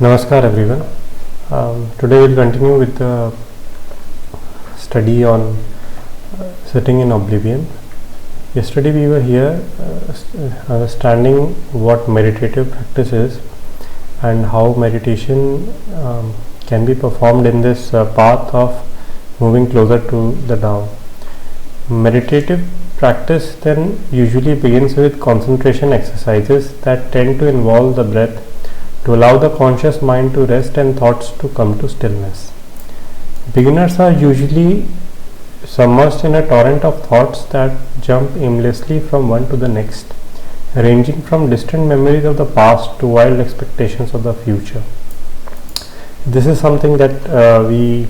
Namaskar everyone. Today we'll continue with the study on sitting in oblivion. Yesterday we were here understanding what meditative practice is and how meditation can be performed in this path of moving closer to the Tao. Meditative practice then usually begins with concentration exercises that tend to involve the breath to allow the conscious mind to rest and thoughts to come to stillness. Beginners are usually submerged in a torrent of thoughts that jump aimlessly from one to the next, ranging from distant memories of the past to wild expectations of the future. This is something that we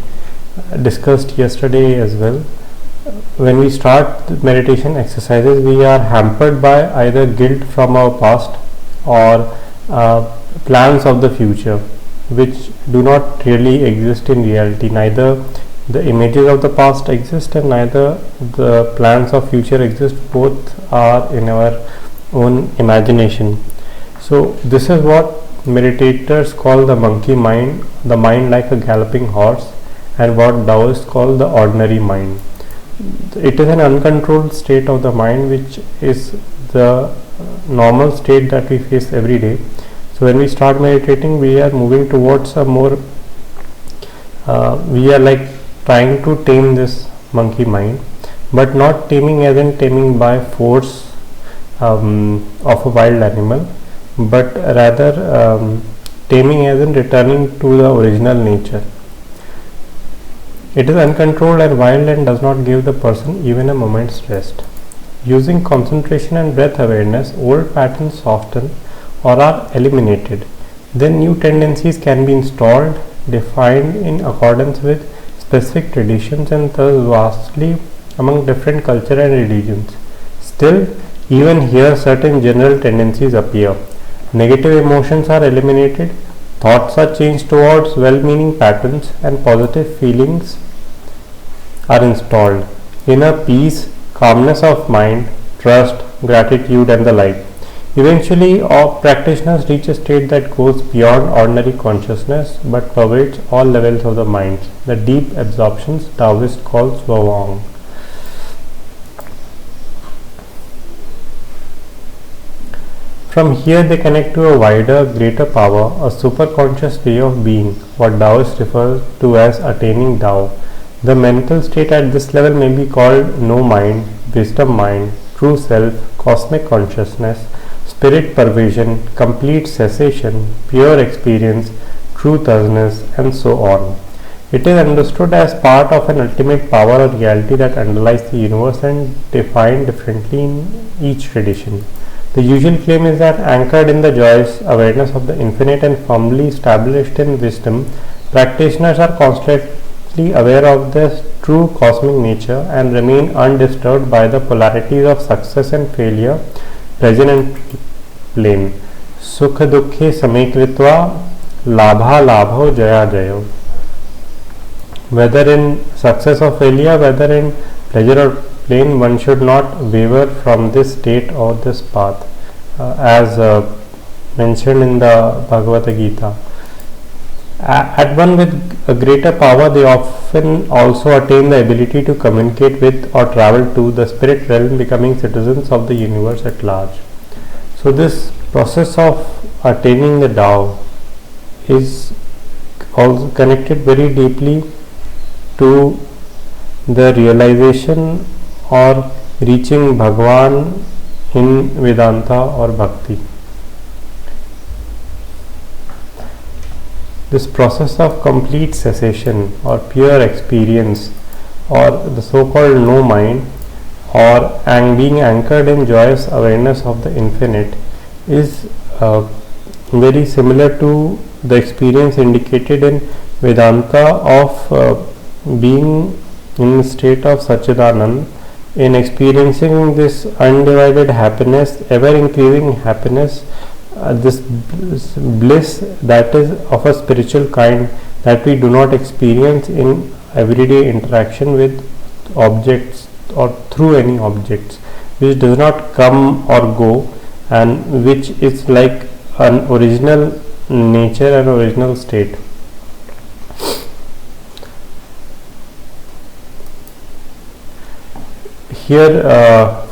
discussed yesterday as well. When we start meditation exercises, we are hampered by either guilt from our past or plans of the future, which do not really exist in reality. Neither the images of the past exist and neither the plans of future exist. Both are in our own imagination. So this is what meditators call the monkey mind, the mind like a galloping horse, and what Daoists call the ordinary mind. It is an uncontrolled state of the mind, which is the normal state that we face every day. So when we start meditating, we are moving towards a more we are like trying to tame this monkey mind, but not taming as in taming by force of a wild animal, but rather taming as in returning to the original nature. It is uncontrolled and wild and does not give the person even a moment's rest. Using concentration and breath awareness, old patterns soften or are eliminated. Then new tendencies can be installed, defined in accordance with specific traditions and thus vastly among different culture and religions. Still, even here certain general tendencies appear. Negative emotions are eliminated, thoughts are changed towards well-meaning patterns, and positive feelings are installed. Inner peace, calmness of mind, trust, gratitude, and the like. Eventually, all practitioners reach a state that goes beyond ordinary consciousness but pervades all levels of the mind. The deep absorptions Daoist calls Wawang. From here they connect to a wider, greater power, a superconscious way of being, what Daoists refer to as attaining Tao. The mental state at this level may be called no mind, wisdom mind, true self, cosmic consciousness, spirit pervasion, complete cessation, pure experience, truth-ness, and so on. It is understood as part of an ultimate power or reality that underlies the universe and defined differently in each tradition. The usual claim is that anchored in the joyous awareness of the infinite and firmly established in wisdom, practitioners are constantly aware of their true cosmic nature and remain undisturbed by the polarities of success and failure present and plain. Sukha dukhe samekritva labha labho jaya jayo. Whether in success or failure, whether in pleasure or pain, one should not waver from this state or this path, as mentioned in the Bhagavad Gita. At one with a greater power, they often also attain the ability to communicate with or travel to the spirit realm, becoming citizens of the universe at large. So this process of attaining the Tao is also connected very deeply to the realization or reaching Bhagwan in Vedanta or Bhakti. This process of complete cessation or pure experience, or the so-called no mind, or being anchored in joyous awareness of the infinite, is very similar to the experience indicated in Vedanta of being in a state of Satchidanand, in experiencing this undivided happiness, ever increasing happiness, this bliss that is of a spiritual kind that we do not experience in everyday interaction with objects or through any objects, which does not come or go, and which is like an original nature and original state. Here,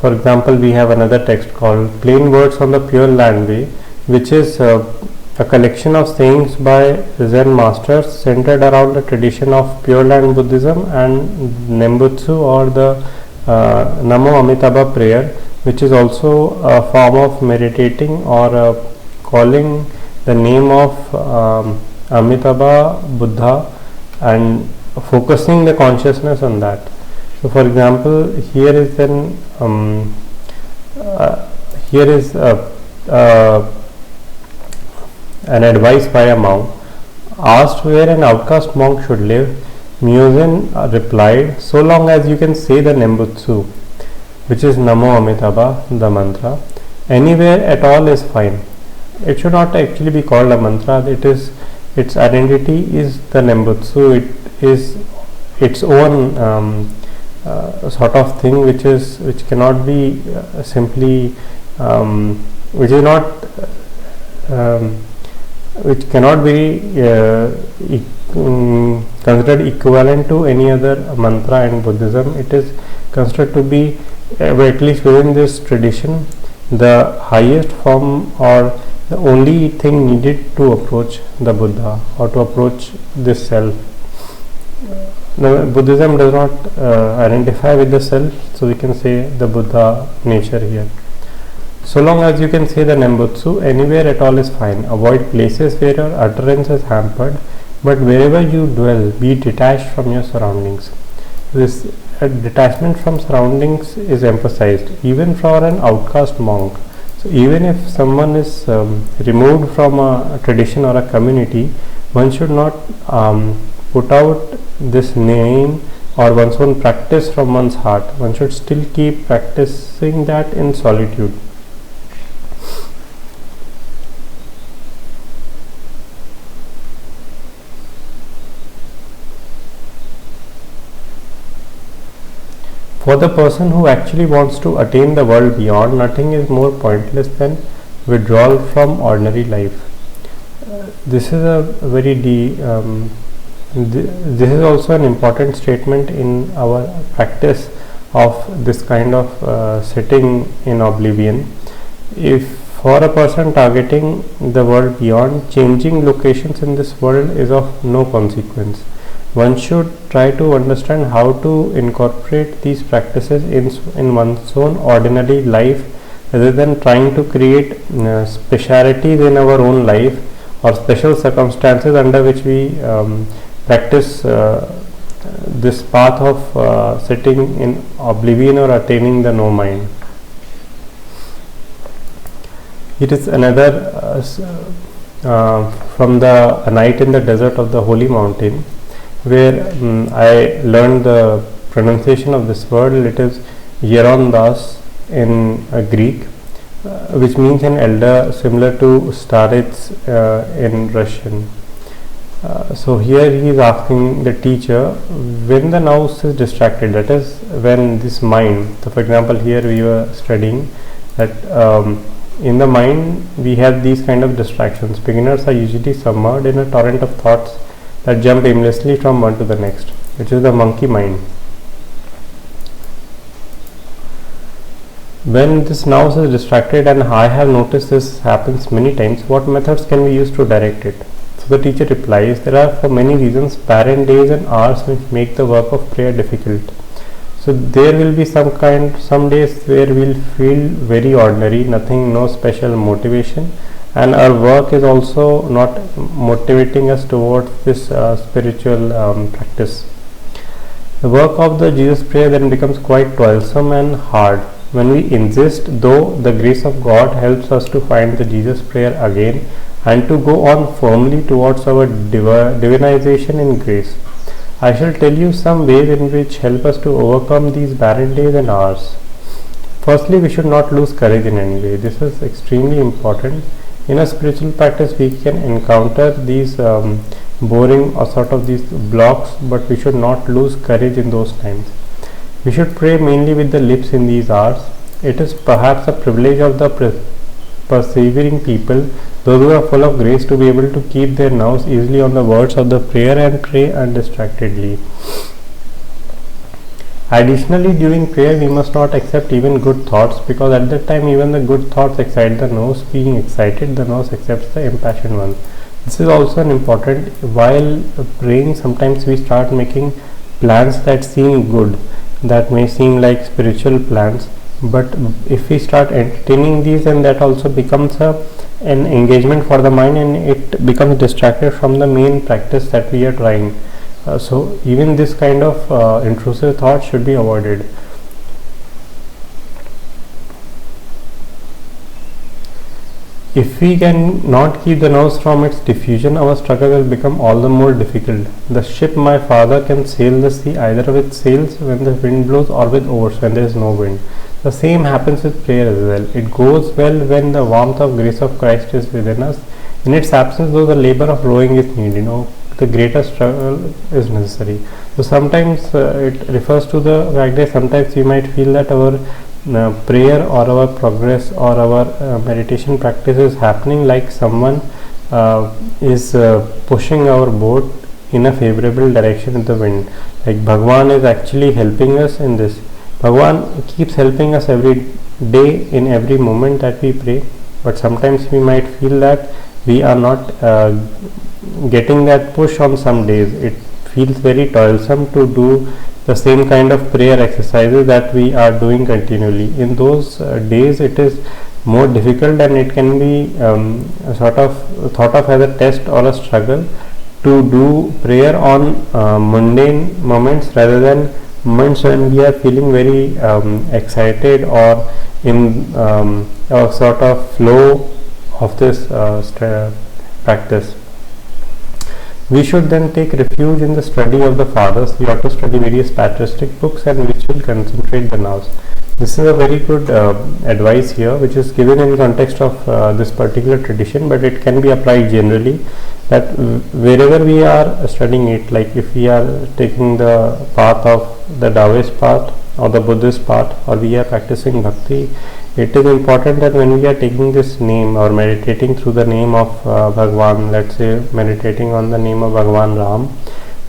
for example, we have another text called Plain Words on the Pure Land Way, which is a collection of sayings by Zen masters centered around the tradition of Pure Land Buddhism and Nembutsu, or the Namo Amitabha prayer, which is also a form of meditating or calling the name of Amitabha Buddha and focusing the consciousness on that. So, for example, here is an advice by a monk. Asked where an outcast monk should live, Muzen replied, so long as you can say the Nembutsu, which is Namo Amitabha, the mantra, anywhere at all is fine. It should not actually be called a mantra. Its identity is the Nembutsu. It is its own sort of thing, which cannot be simply which cannot be considered equivalent to any other mantra in Buddhism. It is considered to be, at least within this tradition, the highest form or the only thing needed to approach the Buddha or to approach this self. Buddhism does not identify with the self, so we can say the Buddha nature here. So long as you can say the Nembutsu, anywhere at all is fine. Avoid places where your utterance is hampered, but wherever you dwell, be detached from your surroundings. This detachment from surroundings is emphasized, even for an outcast monk. So even if someone is removed from a tradition or a community, one should not put out this name or one's own practice from one's heart. One should still keep practicing that in solitude. For the person who actually wants to attain the world beyond, nothing is more pointless than withdrawal from ordinary life. This is a very this is also an important statement in our practice of this kind of sitting in oblivion. If for a person targeting the world beyond, changing locations in this world is of no consequence. One should try to understand how to incorporate these practices in one's own ordinary life, rather than trying to create specialities in our own life or special circumstances under which we practice this path of sitting in oblivion or attaining the no mind. It is another from the A Night in the Desert of the Holy Mountain, where I learned the pronunciation of this word. It is Yeron Das in Greek, which means an elder, similar to starets in Russian. So here he is asking the teacher, when the nous is distracted, that is when this mind, so for example here we were studying that in the mind we have these kind of distractions. Beginners are usually submerged in a torrent of thoughts that jump aimlessly from one to the next, which is the monkey mind. When this nous is distracted, and I have noticed this happens many times, what methods can we use to direct it? So the teacher replies, there are for many reasons barren days and hours which make the work of prayer difficult. So there will be some days where we will feel very ordinary, nothing, no special motivation, and our work is also not motivating us towards this spiritual practice. The work of the Jesus prayer then becomes quite toilsome and hard. When we insist, though, the grace of God helps us to find the Jesus prayer again and to go on firmly towards our divinization in grace. I shall tell you some ways in which help us to overcome these barren days and hours. Firstly, we should not lose courage in any way. This is extremely important. In a spiritual practice, we can encounter these boring or sort of these blocks, but we should not lose courage in those times. We should pray mainly with the lips in these hours. It is perhaps a privilege of the persevering people those who are full of grace to be able to keep their nerves easily on the words of the prayer and pray undistractedly. Additionally, during prayer we must not accept even good thoughts, because at that time even the good thoughts excite the nerves. Being excited, the nerves accepts the impassioned one. This is also an important, while praying sometimes we start making plans that seem good, that may seem like spiritual plans, but if we start entertaining these, then that also becomes an engagement for the mind, and it becomes distracted from the main practice that we are trying. So even this kind of intrusive thoughts should be avoided. If we can not keep the nerves from its diffusion, our struggle will become all the more difficult. The ship my father can sail the sea either with sails when the wind blows or with oars when there is no wind. The same happens with prayer as well. It goes well when the warmth of grace of Christ is within us. In its absence, though, the labor of rowing is needed. The greater struggle is necessary. So sometimes it refers to the fact that sometimes we might feel that our prayer or our progress or our meditation practice is happening like someone is pushing our boat in a favorable direction with the wind. Like Bhagwan is actually helping us in this. Bhagwan keeps helping us every day in every moment that we pray, but sometimes we might feel that we are not getting that push on some days. It feels very toilsome to do the same kind of prayer exercises that we are doing continually. In those days it is more difficult, and it can be sort of thought of as a test or a struggle to do prayer on mundane moments rather than moments when we are feeling very excited or in a sort of flow of this practice. We should then take refuge in the study of the fathers. We ought to study various patristic books and which will concentrate the nerves. This is a very good advice here, which is given in context of this particular tradition, but it can be applied generally, that wherever we are studying it, like if we are taking the path of the Daoist path or the Buddhist path, or we are practicing bhakti, it is important that when we are taking this name or meditating through the name of Bhagwan, let's say meditating on the name of Bhagwan Ram,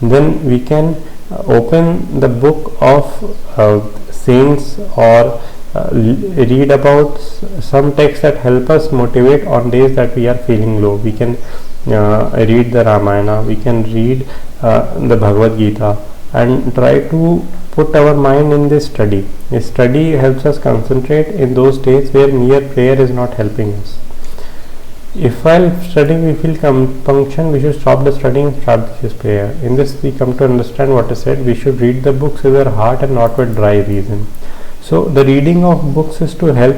then we can open the book of saints or read about some texts that help us motivate on days that we are feeling low. We can read the Ramayana, we can read the Bhagavad Gita, and try to put our mind in this study. This study helps us concentrate in those days where mere prayer is not helping us. If while studying we feel compunction, we should stop the studying and start this prayer. In this we come to understand what is said. We should read the books with our heart and not with dry reason. So the reading of books is to help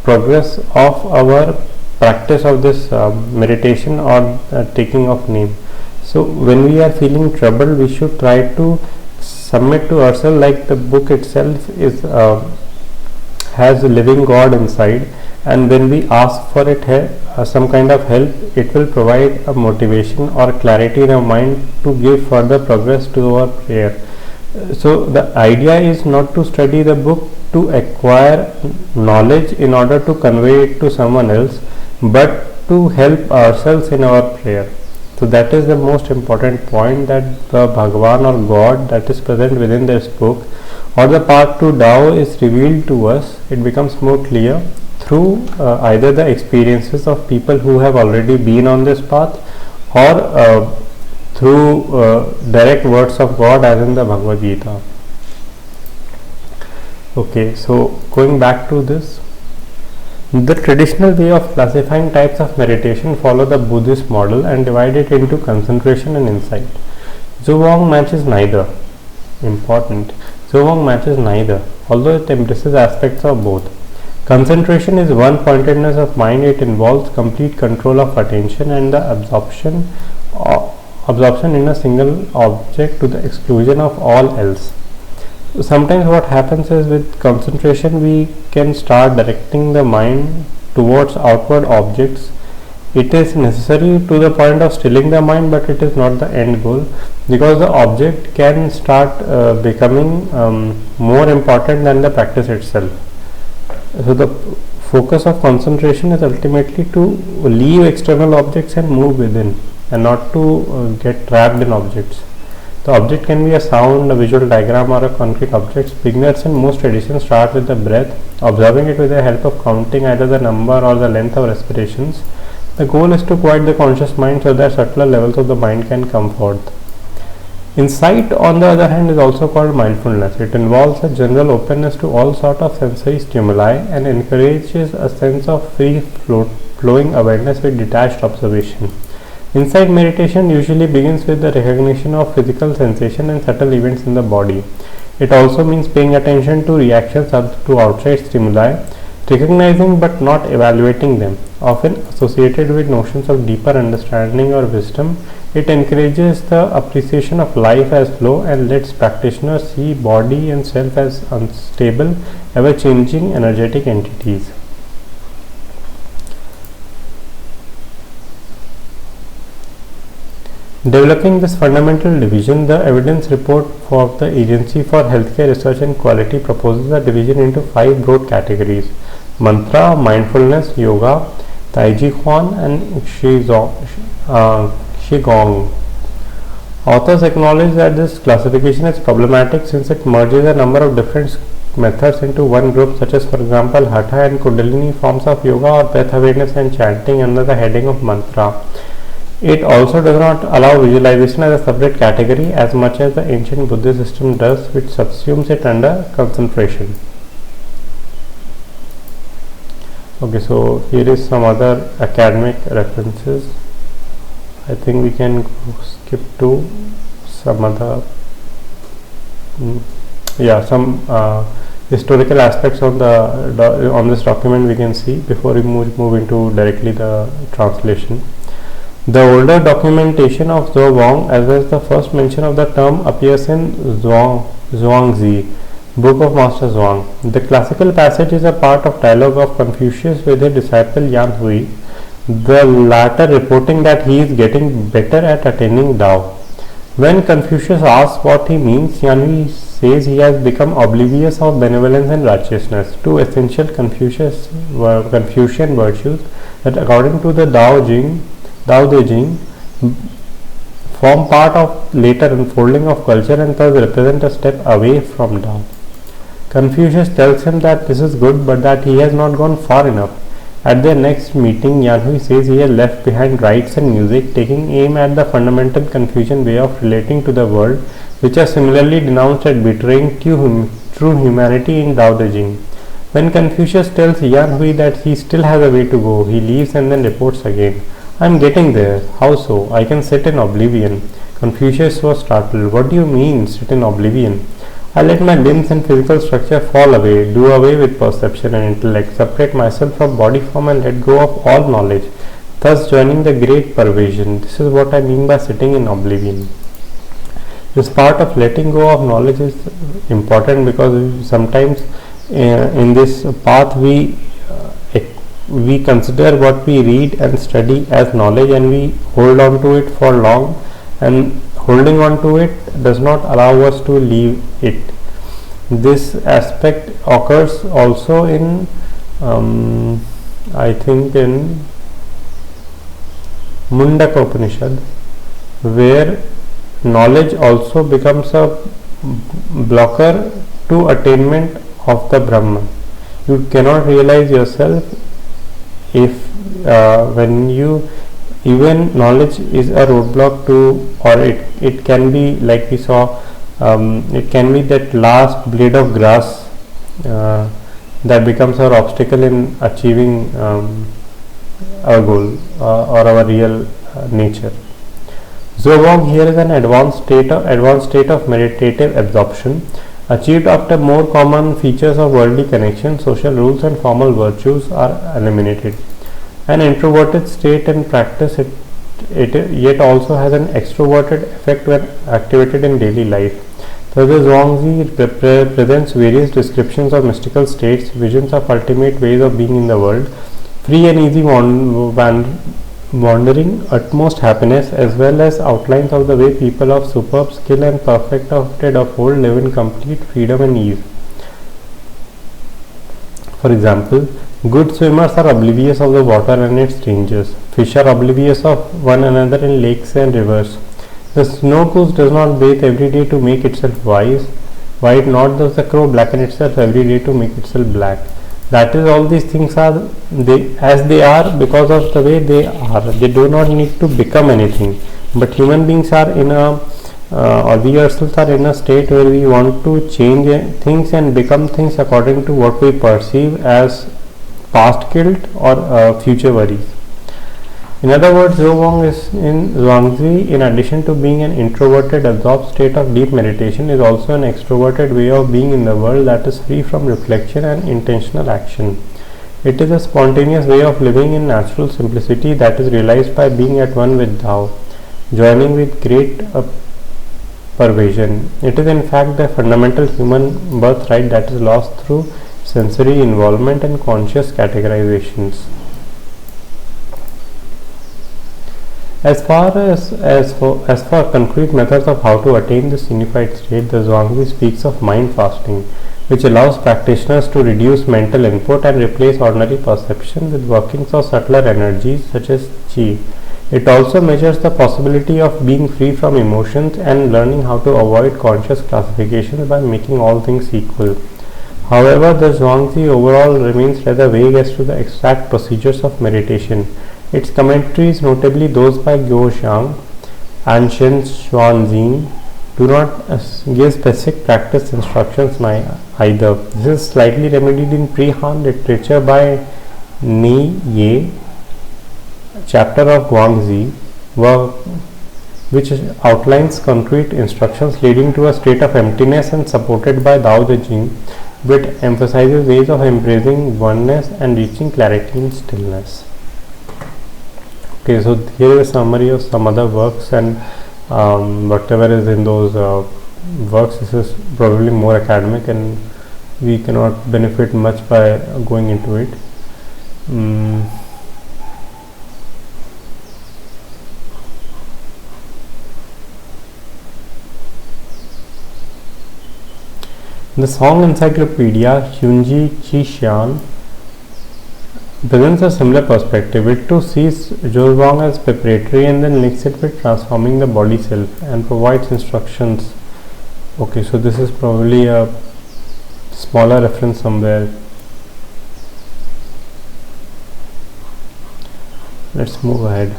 progress of our practice of this meditation or taking of name. So when we are feeling trouble, we should try to submit to ourselves like the book itself is has a living God inside, and when we ask for it some kind of help, it will provide a motivation or clarity in our mind to give further progress to our prayer. So the idea is not to study the book to acquire knowledge in order to convey it to someone else, but to help ourselves in our prayer. So that is the most important point, that the Bhagwan or God that is present within this book or the path to Tao is revealed to us. It becomes more clear through either the experiences of people who have already been on this path, or through direct words of God as in the Bhagavad Gita. Okay, so going back to this, the traditional way of classifying types of meditation follow the Buddhist model and divide it into concentration and insight. Zhuang matches neither. Important. Zhuang matches neither, although it embraces aspects of both. Concentration is one-pointedness of mind. It involves complete control of attention and the absorption in a single object to the exclusion of all else. Sometimes what happens is, with concentration we can start directing the mind towards outward objects. It is necessary to the point of stilling the mind, but it is not the end goal, because the object can start becoming more important than the practice itself. So the focus of concentration is ultimately to leave external objects and move within, and not to get trapped in objects. The object can be a sound, a visual diagram, or a concrete object. Beginners in most traditions start with the breath, observing it with the help of counting either the number or the length of respirations. The goal is to quiet the conscious mind so that subtler levels of the mind can come forth. Insight, on the other hand, is also called mindfulness. It involves a general openness to all sorts of sensory stimuli and encourages a sense of free flowing awareness with detached observation. Insight meditation usually begins with the recognition of physical sensation and subtle events in the body. It also means paying attention to reactions to outside stimuli, recognizing but not evaluating them. Often associated with notions of deeper understanding or wisdom, it encourages the appreciation of life as flow and lets practitioners see body and self as unstable, ever-changing energetic entities. Developing this fundamental division, the evidence report for the Agency for Healthcare Research and Quality proposes a division into 5 broad categories: mantra, mindfulness, yoga, taiji chuan, and qigong. Authors acknowledge that this classification is problematic since it merges a number of different methods into one group, such as, for example, hatha and kundalini forms of yoga, or breath awareness and chanting under the heading of mantra. It also does not allow visualization as a separate category as much as the ancient Buddhist system does, which subsumes it under concentration. Okay, so here is some other academic references. I think we can skip to some other some historical aspects of the on this document we can see before we move into directly the translation. The older documentation of Zhuang, as well as the first mention of the term, appears in Zhuangzi, Book of Master Zhuang. The classical passage is a part of dialogue of Confucius with his disciple Yan Hui, the latter reporting that he is getting better at attaining Tao. When Confucius asks what he means, Yan Hui says he has become oblivious of benevolence and righteousness, two essential Confucian virtues that, according to the Tao Te Ching, form part of later unfolding of culture and thus represent a step away from Tao. Confucius tells him that this is good, but that he has not gone far enough. At their next meeting, Yan Hui says he has left behind rites and music, taking aim at the fundamental Confucian way of relating to the world, which are similarly denounced as betraying true humanity in Tao Te Ching. When Confucius tells Yan Hui that he still has a way to go, he leaves and then reports again. I am getting there. How so? I can sit in oblivion. Confucius was startled. What do you mean, sit in oblivion? I let my limbs and physical structure fall away, do away with perception and intellect, separate myself from body form and let go of all knowledge, thus joining the great pervasion. This is what I mean by sitting in oblivion. This part of letting go of knowledge is important because sometimes in this path we consider what we read and study as knowledge, and we hold on to it for long, and holding on to it does not allow us to leave it. This aspect occurs also in I think in Mundaka Upanishad, where knowledge also becomes a blocker to attainment of the Brahman. You cannot realize yourself if when you even knowledge is a roadblock to, or it can be like we saw, it can be that last blade of grass that becomes our obstacle in achieving our goal or our real nature. Zhuang here is an advanced state of meditative absorption achieved after more common features of worldly connection, social rules and formal virtues are eliminated. An introverted state and practice, it yet also has an extroverted effect when activated in daily life. Thus the Zhuangzi presents various descriptions of mystical states, visions of ultimate ways of being in the world, free and easy wandering, utmost happiness, as well as outlines of the way people of superb skill and perfected of whole live in complete freedom and ease. For example, Good swimmers are oblivious of the water and its dangers. Fish are oblivious of one another in lakes and rivers. The snow goose does not bathe every day to make itself white, nor does the crow blacken itself every day to make itself black. That is, all these things are as they are because of the way they are. They do not need to become anything. But human beings are in a or we ourselves are in a state where we want to change things and become things according to what we perceive as past guilt or future worries. In other words, Zhuang is in Zhuangzi, in addition to being an introverted, absorbed state of deep meditation, is also an extroverted way of being in the world that is free from reflection and intentional action. It is a spontaneous way of living in natural simplicity that is realized by being at one with Tao, joining with great pervasion. It is in fact the fundamental human birthright that is lost through sensory involvement and conscious categorizations. As for concrete methods of how to attain this unified state, the Zhuangzi speaks of mind fasting, which allows practitioners to reduce mental input and replace ordinary perception with workings of subtler energies such as qi. It also measures the possibility of being free from emotions and learning how to avoid conscious classifications by making all things equal. However, the Zhuangzi overall remains rather vague as to the exact procedures of meditation. Its commentaries, notably those by Guo Xiang and Shen Xuanzin, do not give specific practice instructions either. This is slightly remedied in pre-Han literature by Ni Ye, chapter of Guangzi, which outlines concrete instructions leading to a state of emptiness and supported by Dao De Jing, which emphasizes ways of embracing oneness and reaching clarity in stillness. Okay, so here is a summary of some other works, and whatever is in those works, this is probably more academic and we cannot benefit much by going into it. The Song Encyclopedia Hyunji Qishan presents a similar perspective. It too sees Zhuang as preparatory and then links it with transforming the body self and provides instructions. Okay, so this is probably a smaller reference somewhere. Let's move ahead.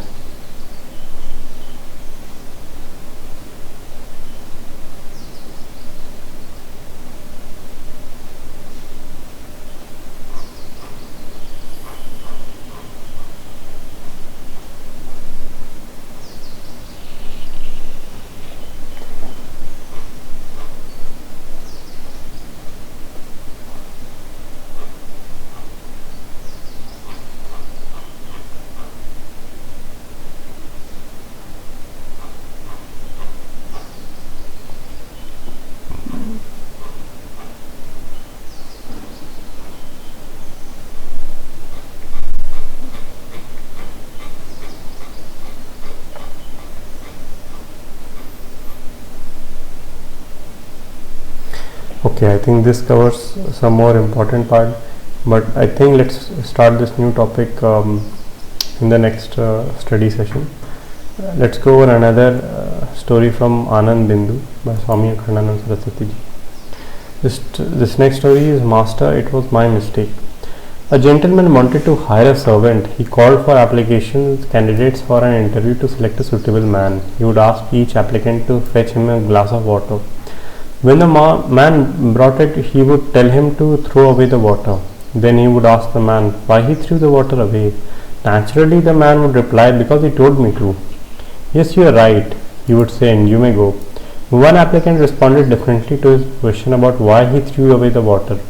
Okay, I think this covers some more important part, but I think let's start this new topic in the next study session. Let's go over another story from Anand Bindu by Swami Akhandanand Saraswati ji. This next story is Master, it was my mistake. A gentleman wanted to hire a servant. He called for applications candidates for an interview to select a suitable man. He would ask each applicant to fetch him a glass of water. When the man brought it, he would tell him to throw away the water. Then he would ask the man why he threw the water away. Naturally, the man would reply, because he told me to. Yes, you are right, he would say, and you may go. One applicant responded differently to his question about why he threw away the water.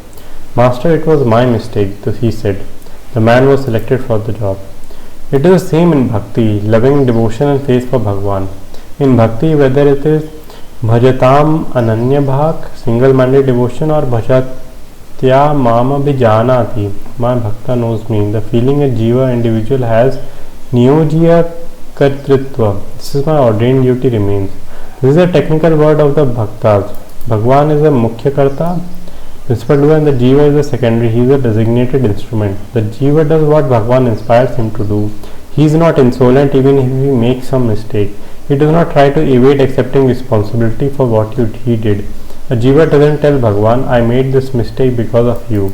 Master, it was my mistake, he said. The man was selected for the job. It is the same in Bhakti, loving devotion and faith for Bhagwan. In Bhakti, whether it is Bhajatam Ananya Bhak, single-minded devotion, or Bhajatya Mama Bhijanati, my Bhakta knows me, the feeling a Jiva individual has, Niyojya Kartritva, this is my ordained duty remains. This is a technical word of the Bhaktas. Bhagwan is a Mukhya Karta, Vispadua, and the Jiva is the secondary, he is a designated instrument. The Jiva does what Bhagavan inspires him to do. He is not insolent even if he makes some mistake. He does not try to evade accepting responsibility for what he did. A Jiva doesn't tell Bhagavan, I made this mistake because of you.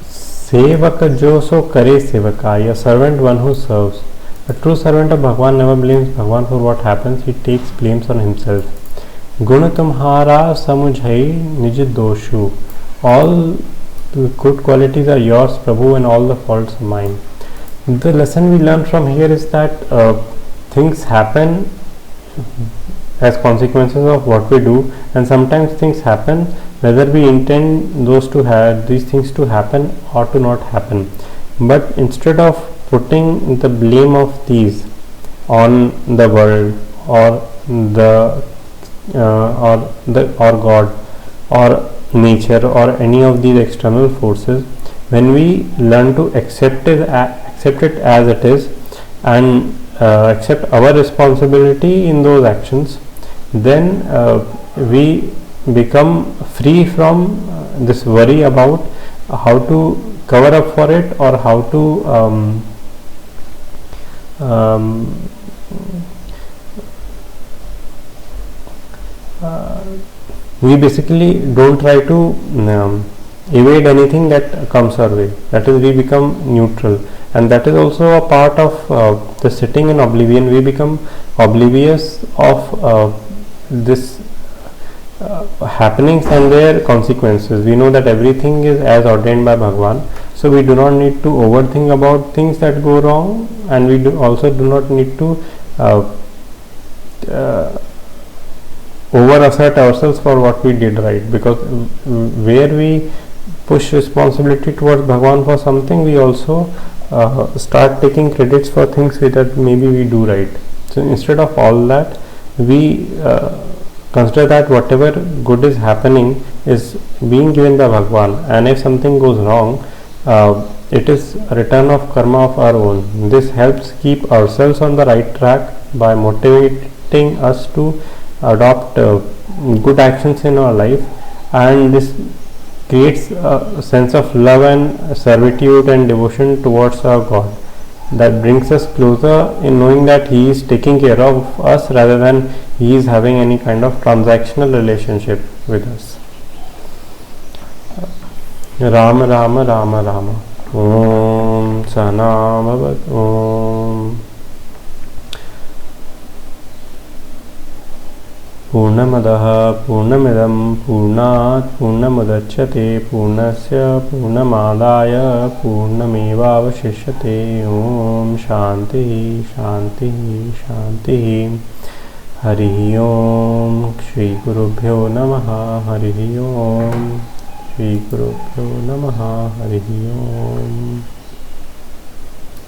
Sevak jo so kare sevaka, a servant one who serves. A true servant of Bhagavan never blames Bhagavan for what happens, he takes blames on himself. Guna tumhara samujhai nij doshu. All the good qualities are yours, Prabhu, and all the faults are mine. The lesson we learn from here is that things happen as consequences of what we do, and sometimes things happen whether we intend these things to happen or to not happen. But instead of putting the blame of these on the world or God or nature or any of these external forces, when we learn to accept it as it is and accept our responsibility in those actions, then we become free from this worry about how to cover up for it or how to we basically don't try to evade anything that comes our way. That is, we become neutral, and that is also a part of the sitting in oblivion. We become oblivious of this happenings and their consequences. We know that everything is as ordained by Bhagavan, so we do not need to overthink about things that go wrong, and we also do not need to over assert ourselves for what we did right, because where we push responsibility towards Bhagavan for something, we also start taking credits for things that maybe we do right. So instead of all that, we consider that whatever good is happening is being given by Bhagavan, and if something goes wrong, it is a return of karma of our own. This helps keep ourselves on the right track by motivating us to adopt good actions in our life, and this creates a sense of love and servitude and devotion towards our God that brings us closer in knowing that He is taking care of us rather than He is having any kind of transactional relationship with us. Rama Rama Rama Rama Om Sahana Bhavat Om Purnamadah Purnamidam Purnat Purnamudachyate Purnasya Purnamadaya Purnamevavashishyate. Om Shanti Shanti Shanti. Hari Om. Shri Gurubhyo Namaha. Hari Om. Shri Gurubhyo Namaha. Hari Om.